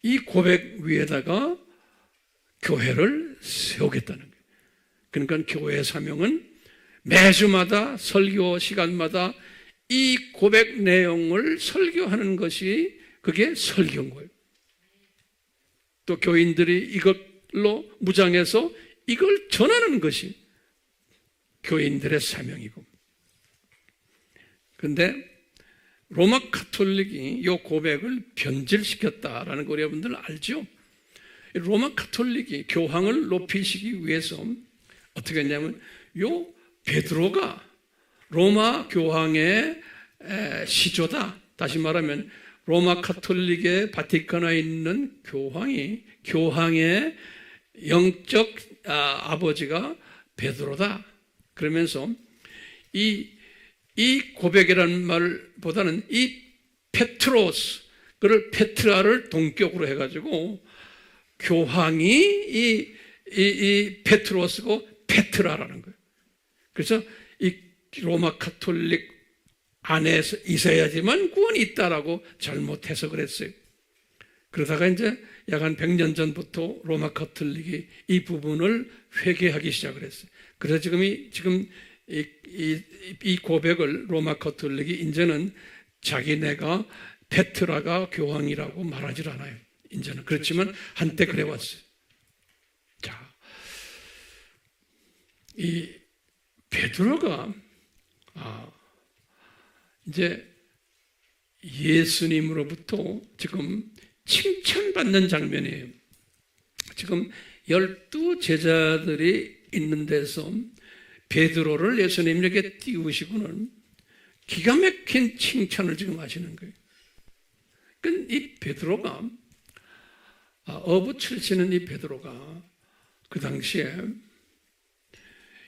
이 고백 위에다가 교회를 세우겠다는 거예요. 그러니까 교회의 사명은 매주마다 설교 시간마다 이 고백 내용을 설교하는 것이 그게 설교인 거예요. 또 교인들이 이걸로 무장해서 이걸 전하는 것이 교인들의 사명이고. 그런데 로마 가톨릭이 이 고백을 변질시켰다라는 거 여러분들 알죠? 로마 가톨릭이 교황을 높이시기 위해서 어떻게 했냐면 요 베드로가 로마 교황의 시조다. 다시 말하면 로마 가톨릭의 바티칸에 있는 교황의 영적 아버지가 베드로다. 그러면서 이 고백이라는 말보다는 이 페트로스, 그를 페트라를 동격으로 해가지고 교황이 이 페트로스고 페트라라는 거예요. 그래서 이 로마 가톨릭 안에서 있어야지만 구원이 있다라고 잘못 해석을 했어요. 그러다가 이제 약 한 100년 전부터 로마 가톨릭이 이 부분을 회개하기 시작을 했어요. 그래서 지금 이 고백을 로마 가톨릭이 이제는 자기네가 페트라가 교황이라고 말하질 않아요. 이제는. 그렇지만 한때 그래왔어요. 자, 이 베드로가 이제 예수님으로부터 지금 칭찬받는 장면이에요. 지금 12 제자들이 있는 데서 베드로를 예수님에게 띄우시고는 기가 막힌 칭찬을 지금 하시는 거예요. 그러니까 이 베드로가 어부 출신은 이 베드로가 그 당시에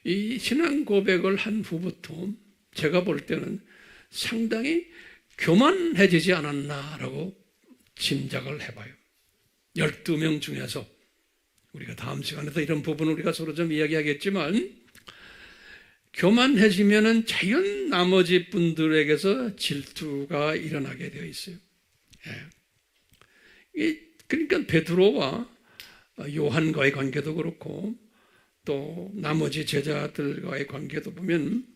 이 신앙 고백을 한 후부터 제가 볼 때는 상당히 교만해지지 않았나라고 짐작을 해봐요. 12명 중에서 우리가 다음 시간에도 이런 부분을 우리가 서로 좀 이야기하겠지만 교만해지면은 자연 나머지 분들에게서 질투가 일어나게 되어 있어요. 그러니까 베드로와 요한과의 관계도 그렇고 또 나머지 제자들과의 관계도 보면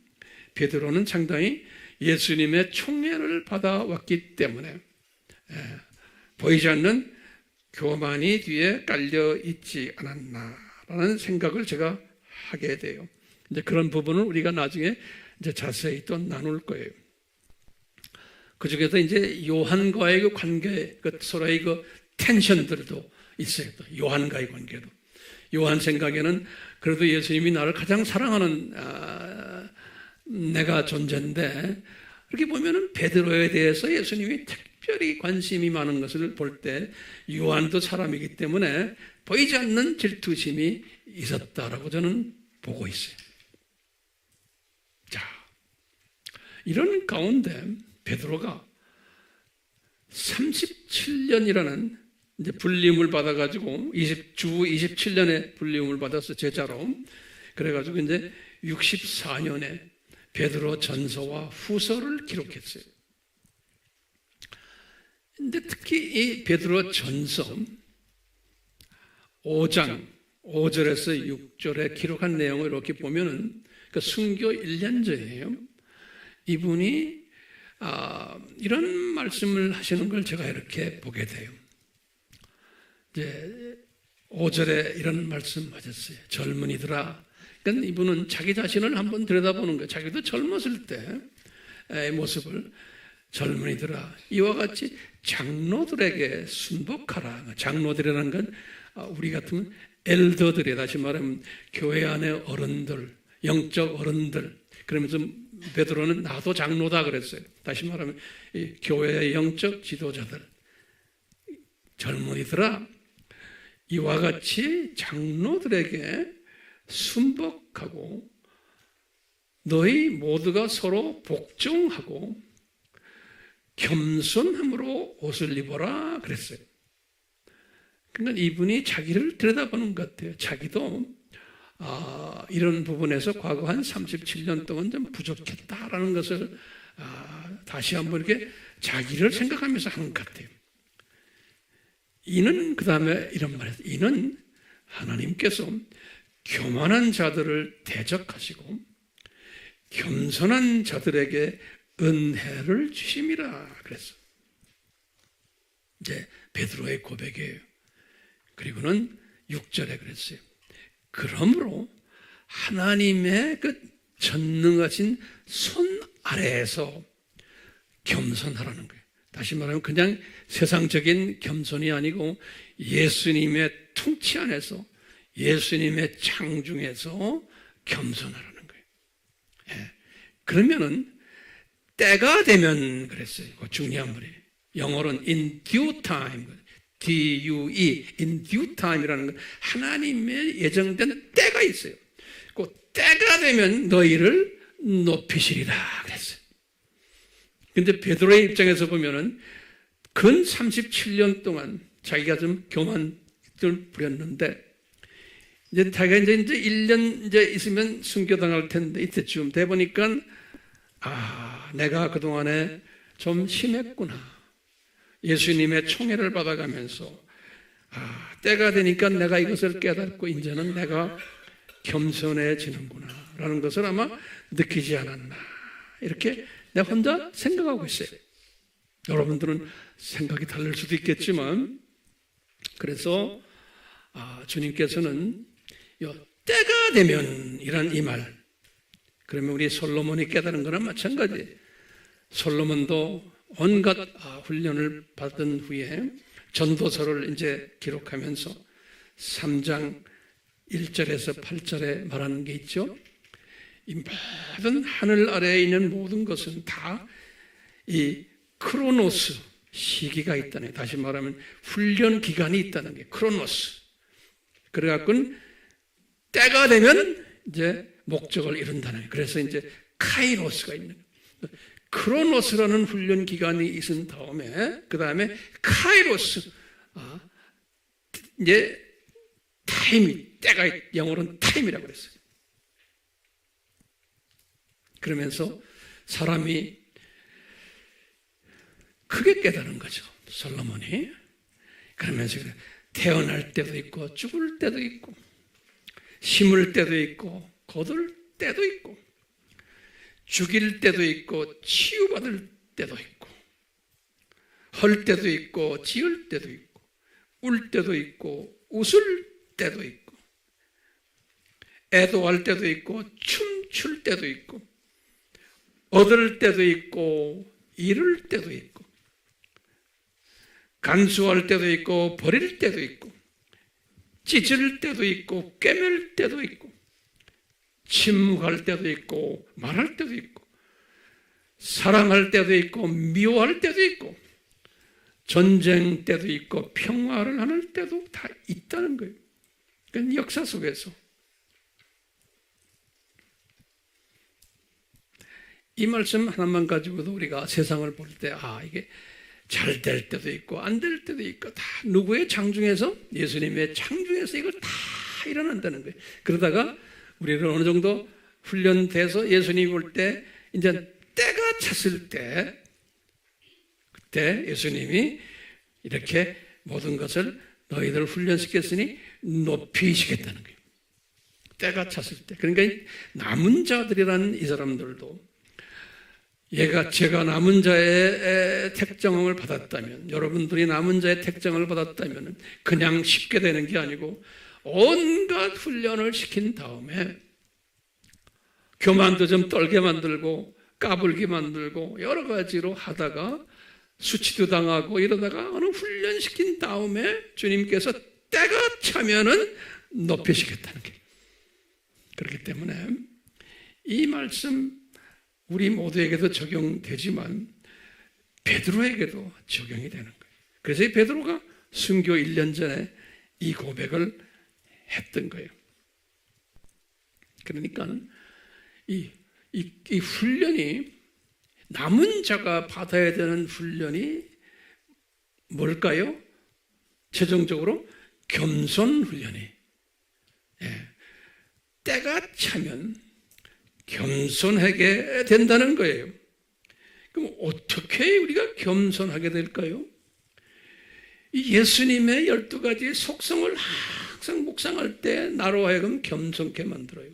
베드로는 상당히 예수님의 총애를 받아왔기 때문에 보이지 않는 교만이 뒤에 깔려 있지 않았나라는 생각을 제가 하게 돼요. 이제 그런 부분을 우리가 나중에 이제 자세히 또 나눌 거예요. 그 중에서 이제 요한과의 그 관계, 서로의 그 텐션들도 있어요. 또 요한과의 관계도. 요한 생각에는 그래도 예수님이 나를 가장 사랑하는 내가 존재인데, 이렇게 보면은 베드로에 대해서 예수님이 특별히 관심이 많은 것을 볼 때 요한도 사람이기 때문에 보이지 않는 질투심이 있었다라고 저는 보고 있어요. 자, 이런 가운데 베드로가 37년이라는 이제 불림을 받아가지고 주 27년에 불림을 받아서 제자로, 그래가지고 이제 64년에 베드로 전서와 후서를 기록했어요. 근데 특히 이 베드로 전서 5장 5절에서 6절에 기록한 내용을 이렇게 보면은 그 순교 1년 전이에요. 이분이 이런 말씀을 하시는 걸 제가 이렇게 보게 돼요. 이제 5절에 이런 말씀 하셨어요. 젊은이들아. 그러니까 이분은 자기 자신을 한번 들여다보는 거예요. 자기도 젊었을 때의 모습을. 젊은이들아, 이와 같이 장로들에게 순복하라. 장로들이라는 건 우리 같으면 엘더들이, 다시 말하면 교회 안의 어른들, 영적 어른들. 그러면서 베드로는 나도 장로다 그랬어요. 다시 말하면 이 교회의 영적 지도자들. 젊은이들아, 이와 같이 장로들에게 순복하고 너희 모두가 서로 복종하고 겸손함으로 옷을 입어라 그랬어요. 그러니까 이분이 자기를 들여다보는 것 같아요. 자기도 이런 부분에서 과거 한 37년 동안 좀 부족했다라는 것을 다시 한번 이렇게 자기를 생각하면서 하는 것 같아요. 이는 그 다음에 이런 말이에요. 이는 하나님께서 교만한 자들을 대적하시고 겸손한 자들에게 은혜를 주심이라 그랬어. 이제 베드로의 고백이에요. 그리고는 6절에 그랬어요. 그러므로 하나님의 그 전능하신 손 아래에서 겸손하라는 거예요. 다시 말하면 그냥 세상적인 겸손이 아니고 예수님의 통치 안에서, 예수님의 창중에서 겸손하라는 거예요. 예. 그러면은 때가 되면 그랬어요. 중요한 말이에요. 영어로는 in due time, D-U-E, in due time이라는 건 하나님의 예정된 때가 있어요. 그 때가 되면 너희를 높이시리라 그랬어요. 근데 베드로의 입장에서 보면은 근 37년 동안 자기가 좀 교만을 부렸는데, 이제 자기가 이제 1년 이제 있으면 순교당할 텐데, 이때쯤 돼 보니까, 내가 그동안에 좀 심했구나. 예수님의 총애를 받아가면서, 때가 되니까 내가 이것을 깨닫고, 이제는 내가 겸손해지는구나. 라는 것을 아마 느끼지 않았나. 이렇게 내가 혼자 생각하고 있어요. 여러분들은 생각이 다를 수도 있겠지만, 그래서 주님께서는 때가 되면 이란 이 말, 그러면 우리 솔로몬이 깨달은 거랑 마찬가지예요. 솔로몬도 온갖 훈련을 받은 후에 전도서를 이제 기록하면서 3장 1절에서 8절에 말하는 게 있죠. 이 모든 하늘 아래에 있는 모든 것은 다 이 크로노스 시기가 있다는 거예요. 다시 말하면 훈련 기간이 있다는 게 크로노스. 그래갖고는 때가 되면 이제 목적을 이룬다는 거예요. 그래서 이제 카이로스가 있는 거예요. 크로노스라는 훈련 기간이 있은 다음에 그 다음에 카이로스, 이제 타임이, 때가, 영어로는 타임이라고 그랬어요. 그러면서 사람이 크게 깨달은 거죠. 솔로몬이. 그러면서 태어날 때도 있고 죽을 때도 있고 심을 때도 있고 거둘 때도 있고 죽일 때도 있고 치유받을 때도 있고 헐 때도 있고 지을 때도 있고 울 때도 있고 웃을 때도 있고 애도할 때도 있고 춤출 때도 있고 얻을 때도 있고 잃을 때도 있고 간수할 때도 있고 버릴 때도 있고 찢을 때도 있고 꿰맬 때도 있고 침묵할 때도 있고 말할 때도 있고 사랑할 때도 있고 미워할 때도 있고 전쟁 때도 있고 평화를 하는 때도 다 있다는 거예요. 그건 역사 속에서 이 말씀 하나만 가지고도 우리가 세상을 볼 때 이게 잘 될 때도 있고 안 될 때도 있고 다 누구의 창중에서, 예수님의 창중에서 이걸 다 일어난다는 거예요. 그러다가 우리는 어느 정도 훈련돼서 예수님이 올 때 이제 때가 찼을 때 그때 예수님이 이렇게 모든 것을 너희들을 훈련시켰으니 높이시겠다는 거예요. 때가 찼을 때. 그러니까 남은 자들이라는 이 사람들도 제가 남은 자의 택정을 받았다면, 여러분들이 남은 자의 택정을 받았다면 그냥 쉽게 되는 게 아니고 온갖 훈련을 시킨 다음에 교만도 좀 떨게 만들고 까불게 만들고 여러 가지로 하다가 수치도 당하고 이러다가 어느 훈련시킨 다음에 주님께서 때가 차면은 높이시겠다는 게. 그렇기 때문에 이 말씀 우리 모두에게도 적용되지만 베드로에게도 적용이 되는 거예요. 그래서 이 베드로가 순교 1년 전에 이 고백을 했던 거예요. 그러니까 이 훈련이, 남은 자가 받아야 되는 훈련이 뭘까요? 최종적으로 겸손 훈련이. 때가 차면 겸손하게 된다는 거예요. 그럼 어떻게 우리가 겸손하게 될까요? 이 예수님의 12가지 속성을 항상 묵상할 때 나로 하여금 겸손케 만들어요.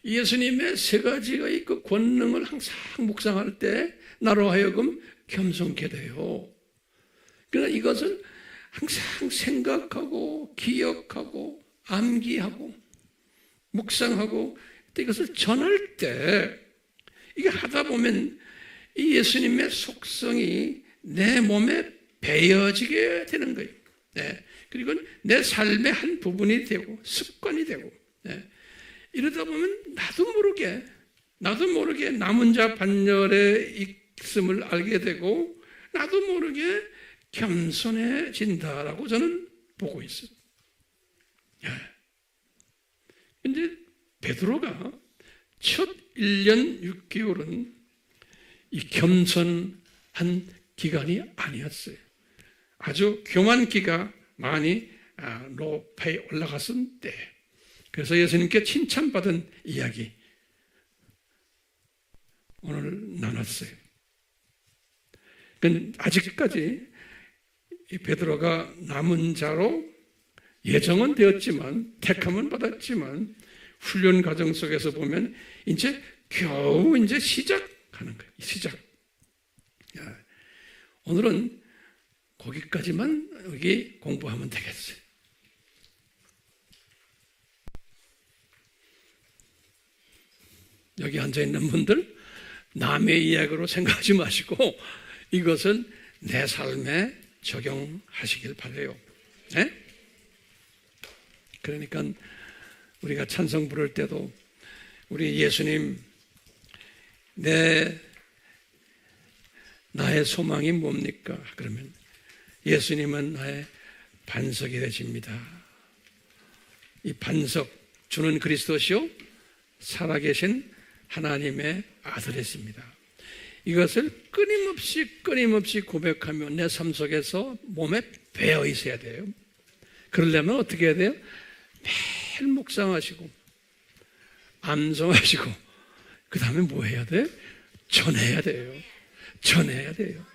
예수님의 세 가지의 그 권능을 항상 묵상할 때 나로 하여금 겸손케 돼요. 그러나 이것을 항상 생각하고 기억하고 암기하고 묵상하고 이것을 전할 때 이게 하다 보면 이 예수님의 속성이 내 몸에 배어지게 되는 거예요. 네. 그리고 내 삶의 한 부분이 되고 습관이 되고, 네. 이러다 보면 나도 모르게 남은 자 반열에 있음을 알게 되고 나도 모르게 겸손해진다라고 저는 보고 있어요. 근데 베드로가 첫 1년 6개월은 이 겸손한 기간이 아니었어요. 아주 교만기가 많이 높이 올라갔을 때, 그래서 예수님께 칭찬받은 이야기 오늘 나눴어요. 아직까지 이 베드로가 남은 자로 예정은 되었지만, 택함은 받았지만, 훈련 과정 속에서 보면 이제 겨우 이제 시작하는 거예요. 시작. 오늘은 거기까지만 여기 공부하면 되겠어요. 여기 앉아있는 분들 남의 이야기로 생각하지 마시고 이것은 내 삶에 적용하시길 바라요. 네? 그러니까 우리가 찬송 부를 때도 우리 예수님 나의 소망이 뭡니까? 그러면 예수님은 나의 반석이 되십니다. 이 반석 주는 그리스도시요 살아계신 하나님의 아들이십니다. 이것을 끊임없이 고백하며 내 삶 속에서 몸에 배어 있어야 돼요. 그러려면 어떻게 해야 돼요? 매일 묵상하시고 암송하시고 그 다음에 뭐 해야 돼? 전해야 돼요.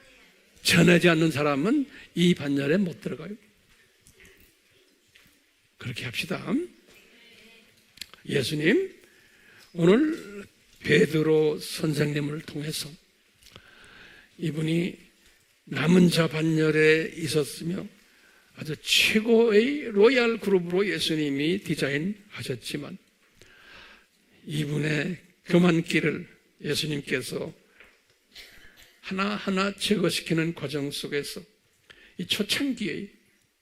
전하지 않는 사람은 이 반열에 못 들어가요. 그렇게 합시다. 예수님 오늘 베드로 선생님을 통해서 이분이 남은 자 반열에 있었으며 아주 최고의 로얄 그룹으로 예수님이 디자인하셨지만 이분의 교만기를 예수님께서 하나하나 제거시키는 과정 속에서 이 초창기의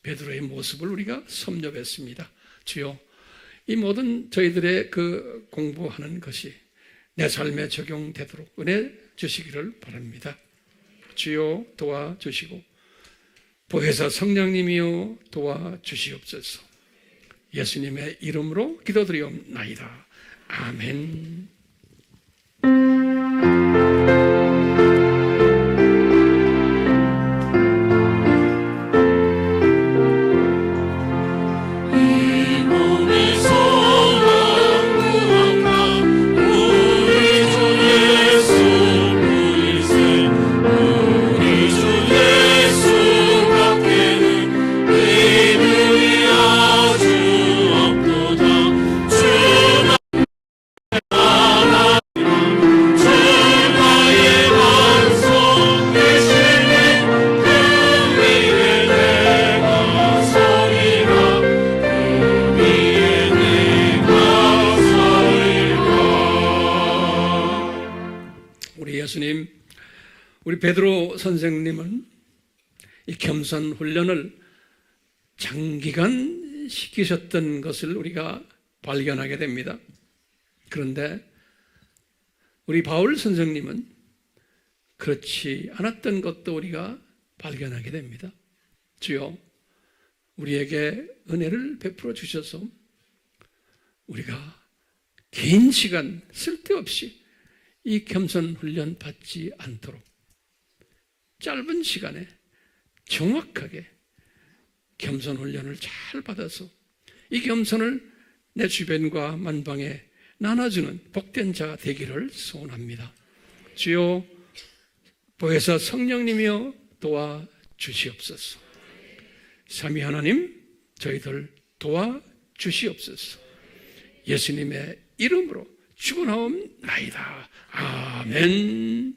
베드로의 모습을 우리가 섭렵했습니다. 주여, 이 모든 저희들의 그 공부하는 것이 내 삶에 적용되도록 은혜 주시기를 바랍니다. 주여 도와주시고 보혜사 성령님이여 도와주시옵소서. 예수님의 이름으로 기도드리옵나이다. 아멘. 우리 베드로 선생님은 이 겸손 훈련을 장기간 시키셨던 것을 우리가 발견하게 됩니다. 그런데 우리 바울 선생님은 그렇지 않았던 것도 우리가 발견하게 됩니다. 주여, 우리에게 은혜를 베풀어 주셔서 우리가 긴 시간 쓸데없이 이 겸손 훈련 받지 않도록 짧은 시간에 정확하게 겸손 훈련을 잘 받아서 이 겸손을 내 주변과 만방에 나눠주는 복된 자 되기를 소원합니다. 주여, 보혜사 성령님이여 도와주시옵소서. 삼위 하나님, 저희들 도와주시옵소서. 예수님의 이름으로 죽어나옵나이다. 아멘.